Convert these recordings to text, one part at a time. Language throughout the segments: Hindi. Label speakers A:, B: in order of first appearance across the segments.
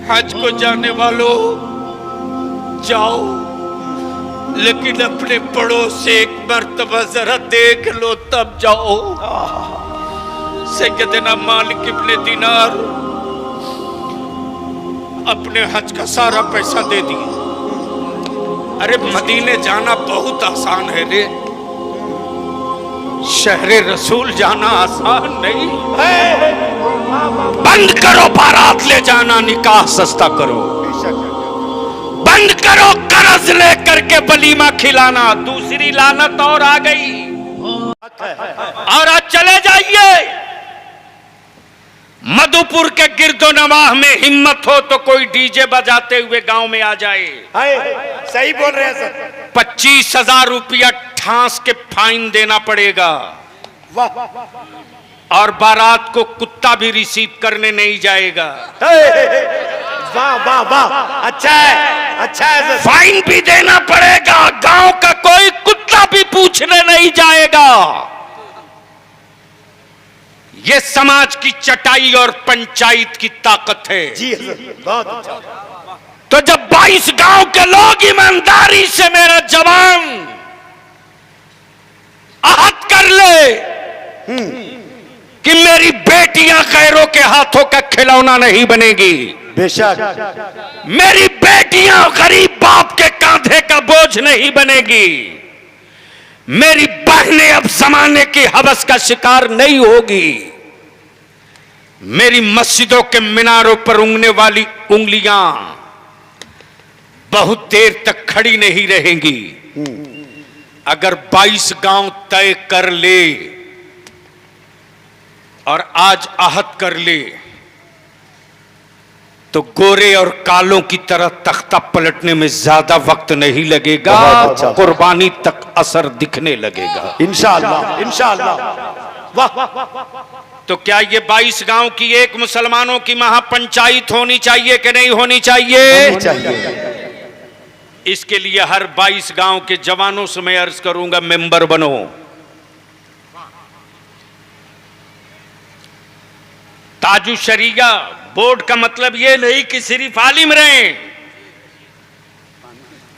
A: हज को जाने वालों जाओ, लेकिन अपने पड़ोस से एक मर्तबा जरा देख लो तब जाओ। सैयदना मालिक इब्ने दीनार अपने हज का सारा पैसा दे दिया। अरे मदीने जाना बहुत आसान है रे, शहरे रसूल जाना आसान नहीं है। बंद करो बारात ले जाना, निकाह सस्ता करो। बंद करो कर्ज लेकर के वलीमा खिलाना। दूसरी लानत और आ गई। और आज चले जाइए मधुपुर के गिरदो नवाह में, हिम्मत हो तो कोई डीजे बजाते हुए गांव में आ जाए।
B: सही बोल रहे हैं सर।
A: 25,000 रुपया ठांस के फाइन देना पड़ेगा। और बारात को कुत्ता भी रिसीव करने नहीं जाएगा।
B: वाह वाह वाह, अच्छा है, अच्छा है।
A: फाइन भी देना पड़ेगा। गांव का कोई कुत्ता भी पूछने नहीं जाएगा। ये समाज की चटाई और पंचायत की ताकत है।
B: जी बहुत अच्छा।
A: तो जब 22 गांव के लोग ईमानदारी से मेरा जवान आहत कर ले कि मेरी बेटियां गैरों के हाथों का खिलौना नहीं बनेगी,
B: बेशक
A: मेरी बेटियां गरीब बाप के कांधे का बोझ नहीं बनेगी, मेरी बहनें अब जमाने की हवस का शिकार नहीं होगी, मेरी मस्जिदों के मीनारों पर उंगने वाली उंगलियां बहुत देर तक खड़ी नहीं रहेंगी। अगर 22 गांव तय कर ले और आज आहत कर ले तो गोरे और कालों की तरह तख्ता पलटने में ज्यादा वक्त नहीं लगेगा।
B: अच्छा।
A: कुर्बानी तक असर दिखने लगेगा
B: इंशाअल्लाह इंशाअल्लाह। वाह।
A: तो क्या ये 22 गांव की एक मुसलमानों की महापंचायत होनी चाहिए कि नहीं होनी चाहिए?
B: चाहिए।
A: इसके लिए हर 22 गांव के जवानों से मैं अर्ज करूंगा, मेंबर बनो। ताजु शरीया बोर्ड का मतलब यह नहीं कि सिर्फ आलिम रहे।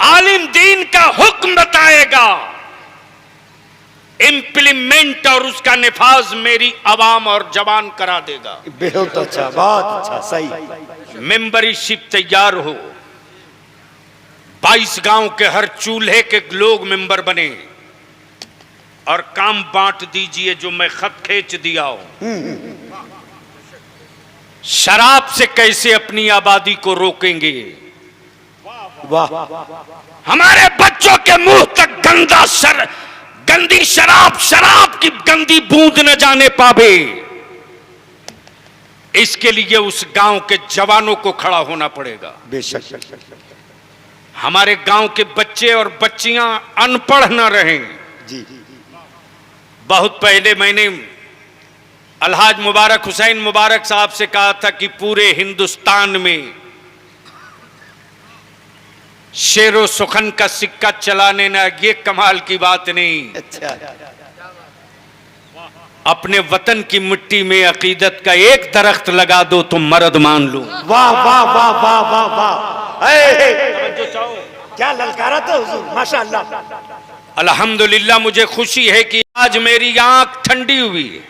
A: आलिम दीन का हुक्म बताएगा, इंप्लीमेंट और उसका निफाज मेरी आवाम और जवान करा देगा।
B: बहुत अच्छा, बहुत अच्छा, सही।
A: मेंबरशिप तैयार हो। 22 गांव के हर चूल्हे के लोग मेंबर बने और काम बांट दीजिए जो मैं खत खींच दिया हूं। शराब से कैसे अपनी आबादी को रोकेंगे?
B: वाह।
A: हमारे बच्चों के मुंह तक गंदी शराब की गंदी बूंद न जाने पावे, इसके लिए उस गांव के जवानों को खड़ा होना पड़ेगा।
B: बेशक।
A: हमारे गांव के बच्चे और बच्चियां अनपढ़ न रहें।
B: जी।
A: बहुत पहले मैंने अलहाज मुबारक हुसैन मुबारक साहब से कहा था कि पूरे हिंदुस्तान में शेरो सुखन का सिक्का चलाने ना, ये कमाल की बात नहीं।
B: अच्छा।
A: अपने वतन की मिट्टी में अकीदत का एक दरख्त लगा दो तो मर्द मान लो।
B: वाह वाह वाह वाह वाह वाह। क्या ललकारा था हुजूर, माशाअल्लाह।
A: अल्हम्दुलिल्लाह, मुझे खुशी है कि आज मेरी आंख ठंडी हुई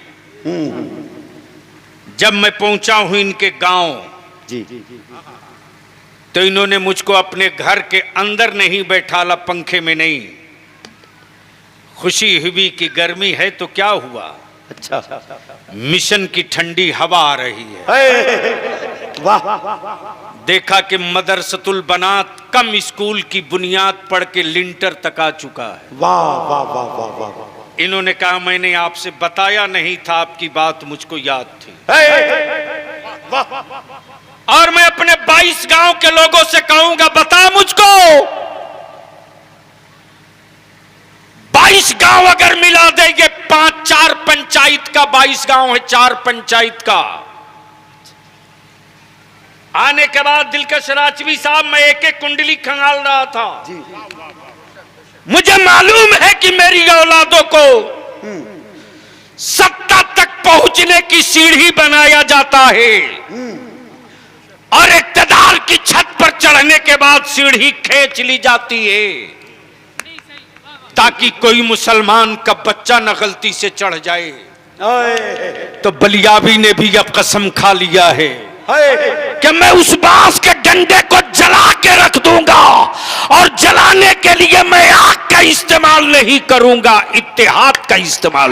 A: जब मैं पहुंचा हूं इनके गांव।
B: जी।
A: तो इन्होंने मुझको अपने घर के अंदर नहीं बैठाला, पंखे में नहीं। खुशी हुई कि गर्मी है तो क्या हुआ,
B: अच्छा,
A: मिशन की ठंडी हवा आ रही है।
B: वाह।
A: देखा कि मदरसतुल बनात कम स्कूल की बुनियाद पढ़ के लिंटर तक आ चुका है।
B: वाह वाह वाह वाह वाह।
A: इन्होंने कहा मैंने आपसे बताया नहीं था, आपकी बात मुझको याद थी। और मैं अपने 22 गांव के लोगों से कहूंगा, बता मुझको 22 गांव अगर मिला देंगे, 4 पंचायत का 22 गांव है, 4 पंचायत का। आने के बाद दिलकश राजवी साहब, मैं एक एक कुंडली खंगाल रहा था। मुझे मालूम है कि मेरी औलादों को सत्ता तक पहुंचने की सीढ़ी बनाया जाता है और इक्तदार चढ़ने के बाद सीढ़ी खींच ली जाती है ताकि कोई मुसलमान का बच्चा न गलती से चढ़ जाए। तो बलियाबी ने भी अब कसम खा लिया है कि मैं उस बांस के डंडे को जला के रख दूंगा और जलाने के लिए मैं आग का इस्तेमाल नहीं करूंगा, इत्तेहाद का इस्तेमाल।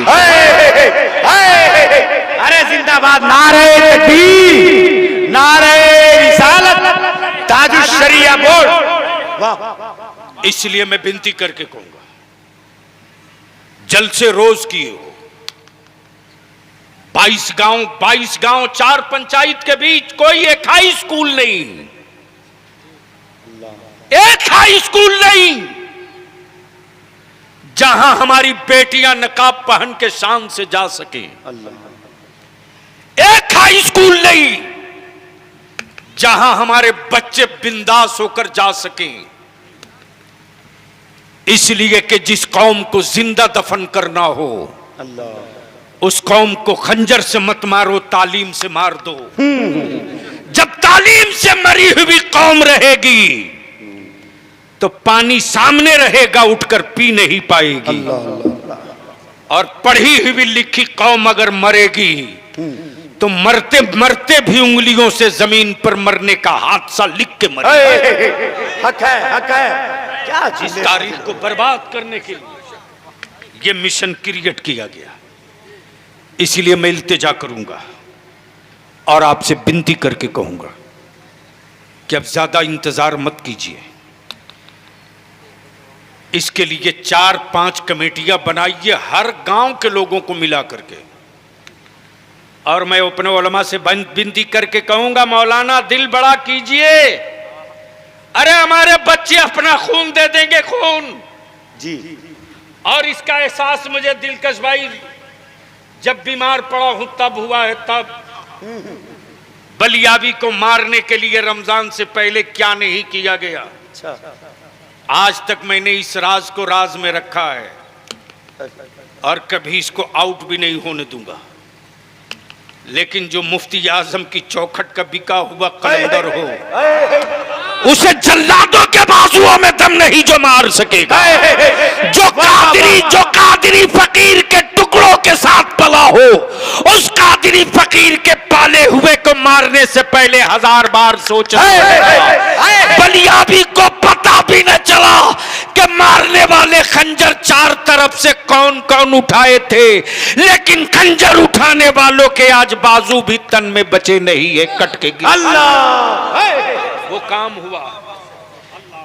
B: अरे जिंदाबाद, नारे तकबीर, नारे रिसालत, ताजुश शरिया बोल।
A: इसलिए मैं विनती करके कहूंगा जल्द से रोज किए हो। 22 गांव 4 पंचायत के बीच कोई एक हाई स्कूल नहीं, एक हाई स्कूल नहीं जहां हमारी बेटियां नकाब पहन के शान से जा सके। एक हाई स्कूल नहीं जहां हमारे बच्चे बिंदास होकर जा सकें। इसलिए कि जिस कौम को जिंदा दफन करना हो उस कौम को खंजर से मत मारो, तालीम से मार दो। जब तालीम से मरी हुई कौम रहेगी तो पानी सामने रहेगा, उठकर पी नहीं पाएगी। और पढ़ी हुई लिखी कौम अगर मरेगी तो मरते मरते भी उंगलियों से जमीन पर मरने का हादसा लिख के मरेगी।
B: हक है, हक है। क्या
A: इस तारीख को बर्बाद करने के लिए यह मिशन क्रिएट किया गया। इसलिए मैं इल्तिजा करूंगा और आपसे विनती करके कहूंगा कि अब ज्यादा इंतजार मत कीजिए। इसके लिए 4-5 कमेटियां बनाइए हर गांव के लोगों को मिला करके। और मैं अपने उलमा से विनती करके कहूंगा, मौलाना दिल बड़ा कीजिए। अरे हमारे बच्चे अपना खून दे देंगे, खून
B: जी।
A: और इसका एहसास मुझे दिलकश भाई जब बीमार पड़ा हूं तब हुआ है। तब बलियाबी को मारने के लिए रमजान से पहले क्या नहीं किया गया। आज तक मैंने इस राज को राज में रखा है और कभी इसको आउट भी नहीं होने दूंगा। लेकिन जो मुफ्ती आजम की चौखट का बिका हुआ कलंदर हो उसे जल्लादों के बाजुओं में दम नहीं जो मार सकेगा। जो कादिरी फकीर के टुकड़ों के साथ पला हो उस कादिरी फकीर के पाले हुए को मारने से पहले 1000 बार सोचना। बलियाबी को पता भी न चला कि मारने वाले खंजर 4 तरफ से कौन कौन उठाए थे, लेकिन खंजर उठाने वालों के आज बाजू भी तन में बचे नहीं है, कट के वो काम हुआ।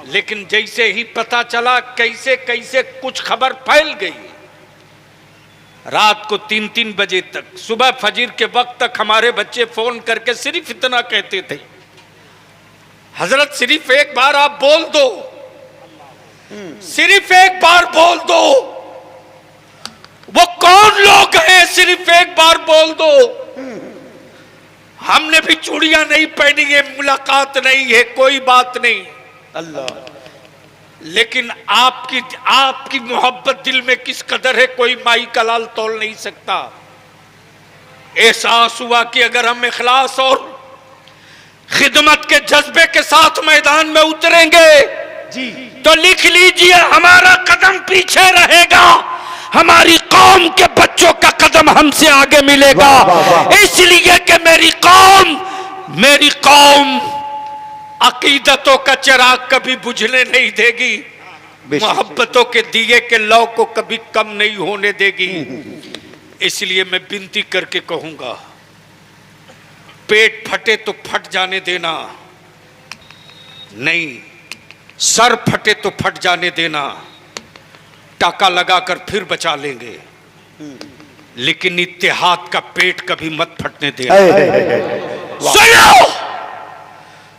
A: लेकिन जैसे ही पता चला कैसे कैसे कुछ खबर फैल गई, रात को 3-3 बजे तक, सुबह फजर के वक्त तक हमारे बच्चे फोन करके सिर्फ इतना कहते थे, हजरत सिर्फ एक बार आप बोल दो, सिर्फ एक बार बोल दो, वो कौन लोग हैं, सिर्फ एक बार बोल दो। हमने भी चूड़ियां नहीं पहनी है, मुलाकात नहीं है, कोई बात नहीं
B: अल्लाह।
A: लेकिन आपकी मोहब्बत दिल में किस कदर है कोई माई का लाल तोल नहीं सकता। एहसास हुआ कि अगर हम इखलास और खिदमत के जज्बे के साथ मैदान में उतरेंगे
B: जी
A: तो लिख लीजिए हमारा कदम पीछे रहेगा, हमारी कौम के बच्चों का कदम हमसे आगे मिलेगा। इसलिए कि मेरी कौम अकीदतों का चिराग कभी बुझने नहीं देगी, मोहब्बतों के दिए के लौ को कभी कम नहीं होने देगी। इसलिए मैं विनती करके कहूंगा, पेट फटे तो फट जाने देना नहीं, सर फटे तो फट जाने देना, टाका लगाकर फिर बचा लेंगे, लेकिन इत्तेहाद का पेट कभी मत फटने देना। सुनो,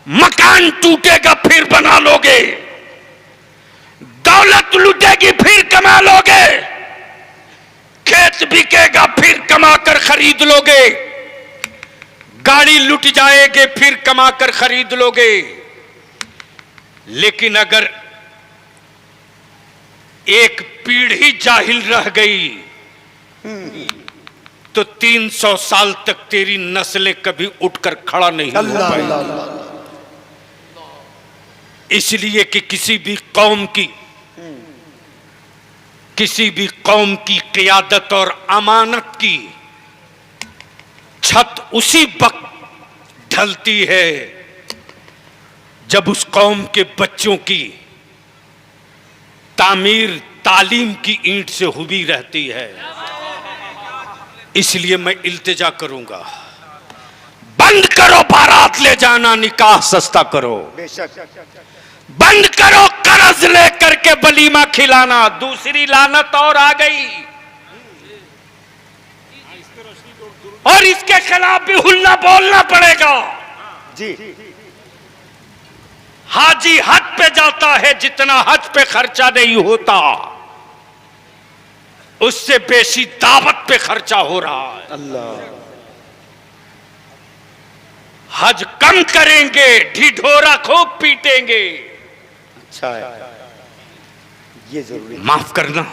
A: मकान टूटेगा फिर बना लोगे, दौलत लूटेगी फिर कमा लोगे, खेत बिकेगा फिर कमाकर खरीद लोगे, गाड़ी लुट जाएगी फिर कमाकर खरीद लोगे। लेकिन अगर एक पीढ़ी जाहिल रह गई तो 300 साल तक तेरी नस्लें कभी उठकर खड़ा नहीं हो पाएंगी। इसलिए कि किसी भी कौम की क़ियादत और अमानत की छत उसी वक्त ढलती है जब उस कौम के बच्चों की तामीर तालीम की ईंट से हुई रहती है। इसलिए मैं इल्तिजा करूंगा, बंद करो बारात ले जाना, निकाह सस्ता करो। बंद करो कर्ज लेकर के वलीमा खिलाना। दूसरी लानत और आ गई, और इसके खिलाफ भी हुल्ला बोलना पड़ेगा
B: जी।
A: हाजी हज पे जाता है, जितना हज पे खर्चा नहीं होता उससे बेशी दावत पे खर्चा हो रहा है।
B: अल्लाह।
A: हज कम करेंगे, ढिढोरा खूब पीटेंगे।
B: अच्छा है, ये जरूरी।
A: माफ करना,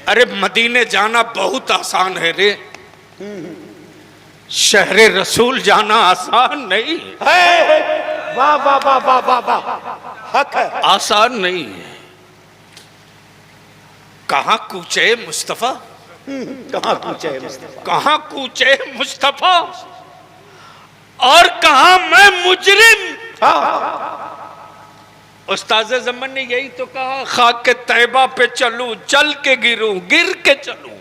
A: अरे मदीने जाना बहुत आसान है रे, शहरे रसूल जाना आसान नहीं।
B: वाह वाह वाह वाह वाह वाह, हक है।
A: आसान नहीं है। कहां कूचे मुस्तफा,
B: कहां पूछे मुस्तफा,
A: कहां कूचे मुस्तफा, और कहां मैं मुजरिम। उस्ताद जमन ने यही तो कहा, खाक के तैबा पे चलूं, चल के गिरूं, गिर के चलूं।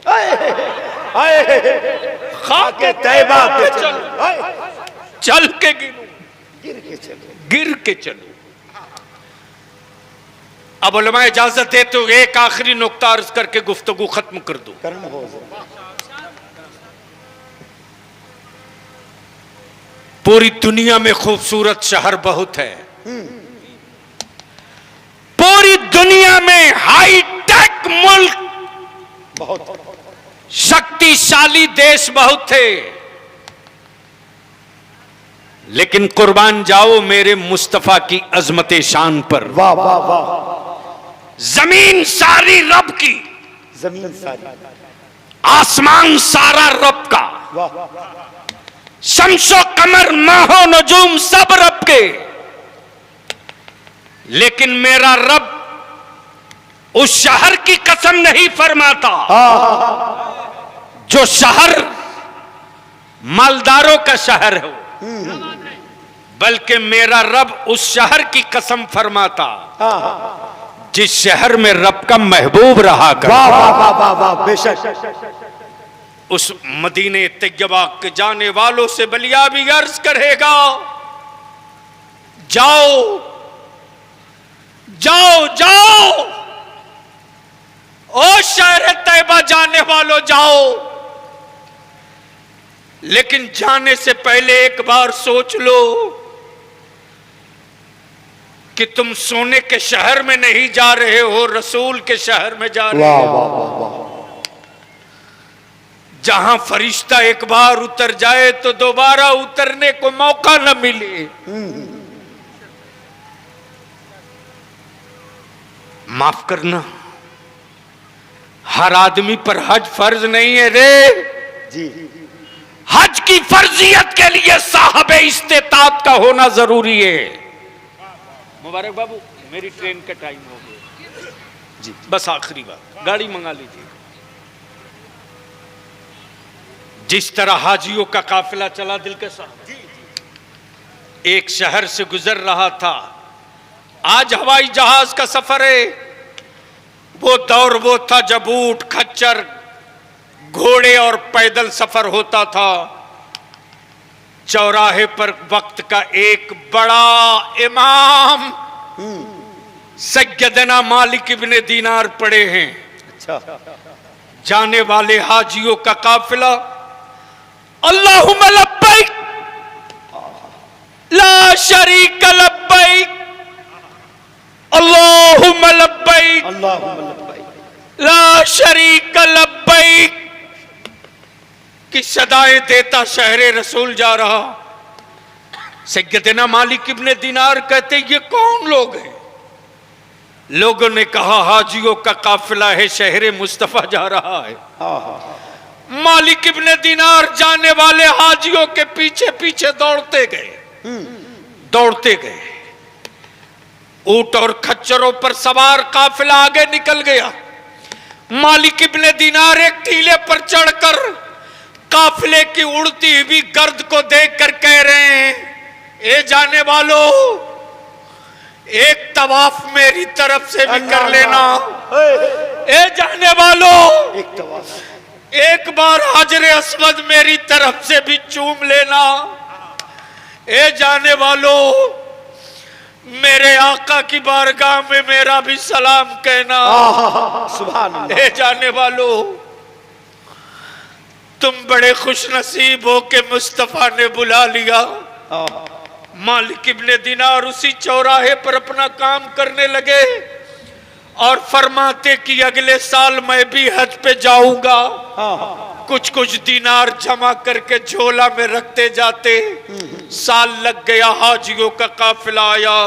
A: खाक के तैबा पे चलूं, चल के गिरूं, गिर के चलूं। अब उलमा इजाजत दे तो एक आखिरी नुक्ता अर्ज करके गुफ्तगू खत्म कर दूं। पूरी दुनिया में खूबसूरत शहर बहुत है, पूरी दुनिया में हाईटेक मुल्क
B: बहुत,
A: शक्तिशाली देश बहुत थे, लेकिन कुर्बान जाओ मेरे मुस्तफा की अजमत शान पर।
B: वाह वाह वाह।
A: जमीन सारी रब की,
B: जमीन सारी,
A: आसमान सारा रब का,
B: वाह।
A: शम्सो कमर माहो नजूम सब रब के, लेकिन मेरा रब उस शहर की कसम नहीं फरमाता जो शहर मालदारों का शहर हो, बल्कि मेरा रब उस शहर की कसम फरमाता जिस शहर में रब का महबूब रहा कर।
B: वाह वाह वाह वाह, बेशक।
A: उस मदीने तैयबा के जाने वालों से बलिया भी अर्ज करेगा, जाओ जाओ जाओ, ओ शहर तैयबा जाने वालों जाओ, लेकिन जाने से पहले एक बार सोच लो कि तुम सोने के शहर में नहीं जा रहे हो, रसूल के शहर में जा रहे हो, जहां फरिश्ता एक बार उतर जाए तो दोबारा उतरने को मौका न मिले। माफ करना, हर आदमी पर हज फर्ज नहीं है रे
B: जी।
A: हज की फर्जियत के लिए साहबे इस्तेताअत का होना जरूरी है। मुबारक बाबू, मेरी ट्रेन का टाइम हो गया जी, बस आखिरी बात, गाड़ी मंगा लीजिए। जिस तरह हाजियों का काफिला चला दिल के साथ, एक शहर से गुजर रहा था, आज हवाई जहाज का सफर है, वो दौर वो था जब ऊंट, खच्चर, घोड़े और पैदल सफर होता था। चौराहे पर वक्त का एक बड़ा इमाम सैयदना मालिक इब्ने दीनार पड़े हैं।
B: अच्छा।
A: जाने वाले हाजियों का काफिला अल्लाहुम्मा लब्बैक ला शरीक लब्बैक, अल्लाहुम्मा लब्बैक
B: अल्लाहुम्मा लब्बैक
A: ला शरीक लब्बैक की सदाएं देता शहरे रसूल जा रहा। सैयदना मालिक इब्ने दीनार कहते ये कौन लोग हैं? लोगों ने कहा हाजियों का काफिला है, शहरे मुस्तफा जा रहा है। मालिक इब्ने दीनार जाने वाले हाजियों के पीछे पीछे दौड़ते गए। दौड़ते गए। ऊंट और खच्चरों पर सवार काफिला आगे निकल गया। मालिक इब्ने दीनार एक टीले पर चढ़कर काफिले की उड़ती हुई गर्द को देखकर कह रहे हैं, ए जाने वालों, एक तवाफ मेरी तरफ से भी कर लेना। ए जाने वालों, एक बार हजरे अस्वद मेरी तरफ से भी चूम लेना। ए जाने वालों, मेरे आका की बारगाह में मेरा भी सलाम कहना।
B: सुभान अल्लाह।
A: ए जाने वालों, तुम बड़े खुश नसीब हो के मुस्तफा ने बुला लिया। मालिक इब्ने दीनार उसी चौराहे पर अपना काम करने लगे और फरमाते कि अगले साल मैं भी हज पे जाऊंगा। कुछ कुछ दीनार जमा करके झोला में रखते जाते। साल लग गया, हाजियों का काफिला आया।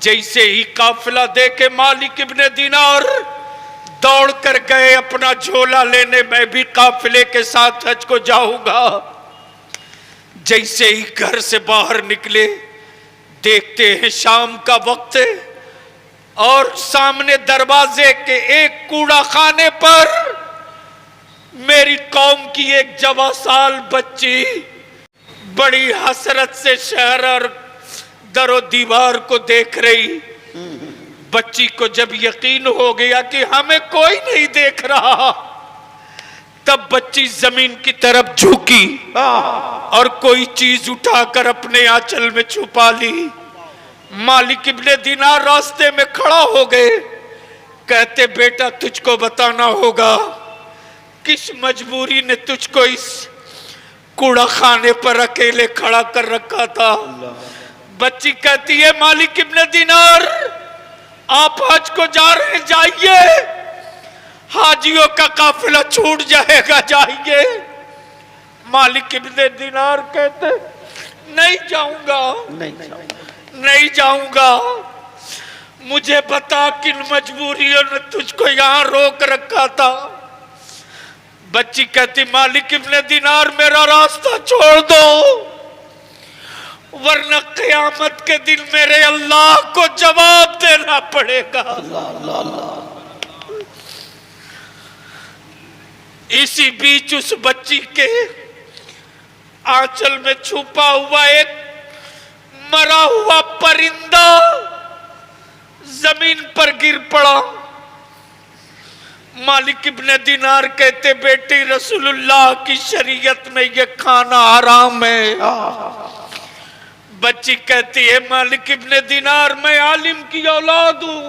A: जैसे ही काफिला देखे मालिक इब्ने दीनार दौड़ कर गए अपना झोला लेने, मैं भी काफिले के साथ हज को जाऊंगा। जैसे ही घर से बाहर निकले, देखते हैं शाम का वक्त है और सामने दरवाजे के एक कूड़ा खाने पर मेरी कौम की एक जवासाल बच्ची बड़ी हसरत से शहर और दरो दीवार को देख रही। बच्ची को जब यकीन हो गया कि हमें कोई नहीं देख रहा, तब बच्ची जमीन की तरफ झुकी और कोई चीज उठाकर अपने आंचल में छुपा ली। मालिक इब्ने दीनार रास्ते में खड़ा हो गए। कहते, बेटा तुझको बताना होगा किस मजबूरी ने तुझको इस कूड़ा खाने पर अकेले खड़ा कर रखा था। बच्ची कहती है, मालिक इब्ने दीनार, आप हज को जा रहे, जाइए, हाजियों का काफिला छूट जाएगा, जाइए। मालिक इब्ने दीनार कहते, नहीं जाऊंगा, नहीं जाऊंगा। मुझे बता किन मजबूरियों ने तुझको यहां रोक रखा था। बच्ची कहती, मालिक इब्ने दीनार, मेरा रास्ता छोड़ दो, वरना क़यामत के दिन मेरे अल्लाह को जवाब देना पड़ेगा। इसी बीच उस बच्ची के आंचल में छुपा हुआ एक मरा हुआ परिंदा जमीन पर गिर पड़ा। मालिक इब्ने दीनार कहते, बेटी रसूलुल्लाह की शरीयत में ये खाना हराम है। बच्ची कहती है, मालिक इब्ने दीनार, मैं आलिम की औलाद हूं,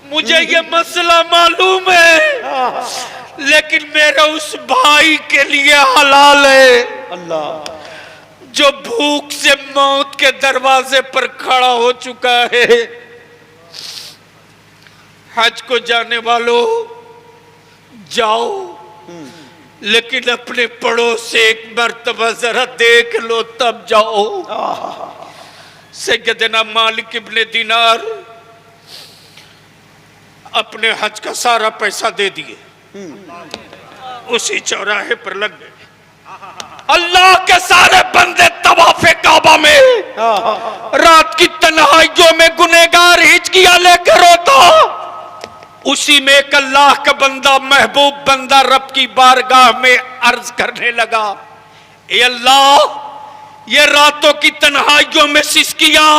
A: मुझे ये मसला मालूम है, लेकिन मेरा उस भाई के लिए हलाल है
B: अल्लाह,
A: जो भूख से मौत के दरवाजे पर खड़ा हो चुका है। हज को जाने वालों, जाओ, लेकिन अपने पड़ोस से एक मर्तबा जरा देख लो, तब जाओ। सैयदना मालिक इब्ने दीनार अपने हज का सारा पैसा दे दिए, उसी चौराहे पर लग गए। अल्लाह के सारे बंदे तवाफे काबा में रात की तन्हाइयों में गुनहगार हिचकियां लेकर रोता। उसी में एक अल्लाह का बंदा, महबूब बंदा रब की बारगाह में अर्ज करने लगा, ए अल्लाह, ये रातों की तन्हाइयों में सिसकियां,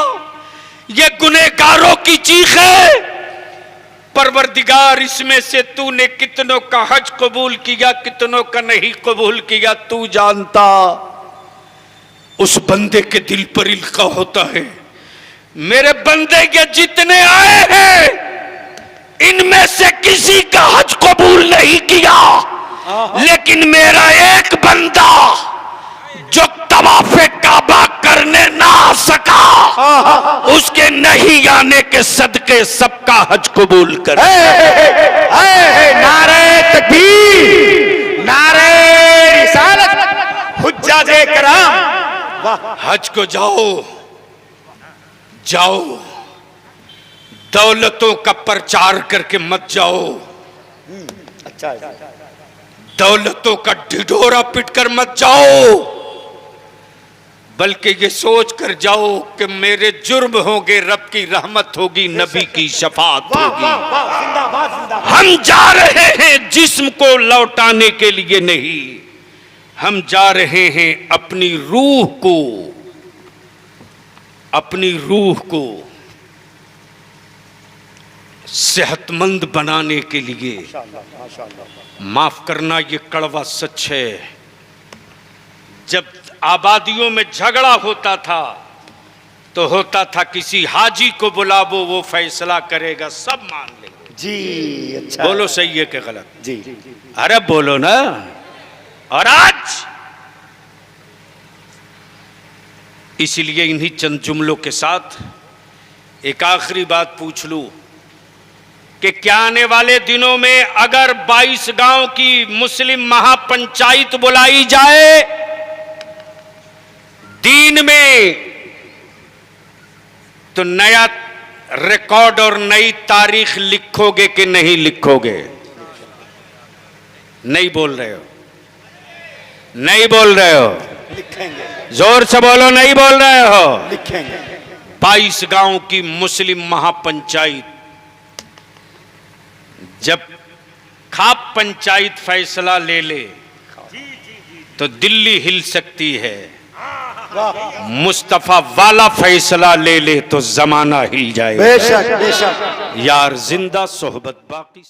A: ये गुनहगारों की चीखें, परवरदिगार, इसमें से तूने कितनों का हज कबूल किया, कितनों का नहीं कबूल किया, तू जानता। उस बंदे के दिल पर इल्का होता है, मेरे बंदे के जितने आए हैं इनमें से किसी का हज कबूल नहीं किया, लेकिन मेरा एक बंदा जो तवाफे काबा करने ना आ सका, उसके नहीं आने के सदके सबका हज कबूल कर।
B: नारे तकबीर, नारे रिसालत, हुज्जाजे कराम।
A: हज को जाओ, जाओ, दौलतों का प्रचार करके मत जाओ।
B: अच्छा,
A: दौलतों का ढिढोरा पिटकर मत जाओ। बल्कि ये सोच कर जाओ कि मेरे जुर्म होंगे, रब की रहमत होगी, नबी की शफाअत
B: वाह
A: होगी।
B: वाह वाह, जिंदाबाद जिंदाबाद।
A: हम जा रहे हैं जिस्म को लौटाने के लिए नहीं, हम जा रहे हैं अपनी रूह को सेहतमंद बनाने के लिए।
B: माशाअल्लाह माशाअल्लाह।
A: माफ करना, ये कड़वा सच है। जब आबादियों में झगड़ा होता था तो होता था किसी हाजी को बुलावो, वो फैसला करेगा, सब मान लेंगे।
B: जी अच्छा।
A: बोलो सही है कि गलत?
B: जी
A: अरे बोलो ना। और आज इसलिए इन्हीं चंद जुमलों के साथ एक आखिरी बात पूछ लूं कि क्या आने वाले दिनों में अगर 22 गांव की मुस्लिम महापंचायत बुलाई जाए, दीन में, तो नया रिकॉर्ड और नई तारीख लिखोगे कि नहीं लिखोगे? नहीं बोल रहे हो, नहीं बोल रहे हो,
B: लिखेंगे,
A: जोर से बोलो, नहीं बोल रहे हो।
B: लिखेंगे।
A: 22 गांव की मुस्लिम महापंचायत, जब खाप पंचायत फैसला ले ले तो दिल्ली हिल सकती है, मुस्तफा वाला फैसला ले ले तो जमाना हिल जाएगा।
B: बेशक बेशक।
A: यार जिंदा सोहबत बाकी।